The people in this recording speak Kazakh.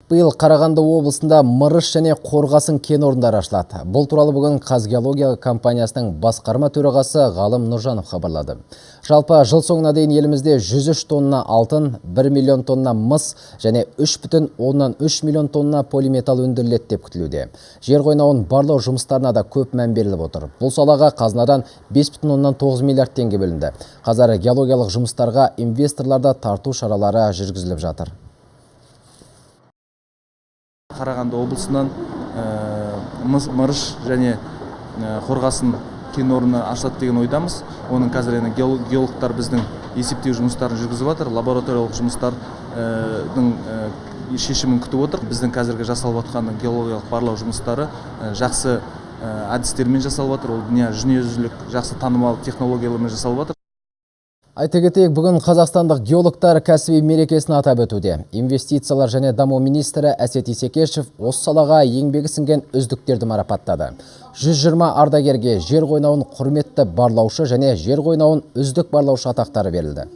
Биыл Қарағанды облысында Мырыш және Қорғасын кен орындары ашылады. Бұл туралы бүгін Қазгеология компаниясының басқарма төрағасы Ғалым Нұржанов хабарлады. Жалпы жыл соңына дейін елімізде 103 тонна алтын, 1 миллион тонна мыс және 3,3 миллион тонна полиметалл өндіріледі деп күтілуде. Жер қойнауын барлау жұмыстарына да көп мән беріліп отыр. Бұл салаға қазынадан 5,9 миллиард теңге бөлінді. Қазір геологиялық жұмыстарға инвесторларды тарту шаралары жүргізіліп жатыр. Қарағанды облысынан Мырыш және Қорғасын кен орны ашылады деген ойдамыз. Оның қазір геологтар біздің есептеу жұмыстарын жүргізіп жатыр. Лабораториялық жұмыстардың шешімін күтіп отыр. Біздің қазіргі жасалып жатқан геологиялық барлау жұмыстары жақсы әдістермен жасалып жатыр. Ол дүниежүзілік жақсы танымал технологиялармен жасалып жатыр. Айта кетейік, бүгін қазақстандық геологтар кәсіби мерекесін атап өтуде. Инвестициялар және даму министрі Әсет Исекешев осы салаға еңбегі сіңген үздіктерді марапаттады. 120 ардагерге жер қойнауын құрметті барлаушы және жер қойнауын үздік барлаушы атақтары берілді.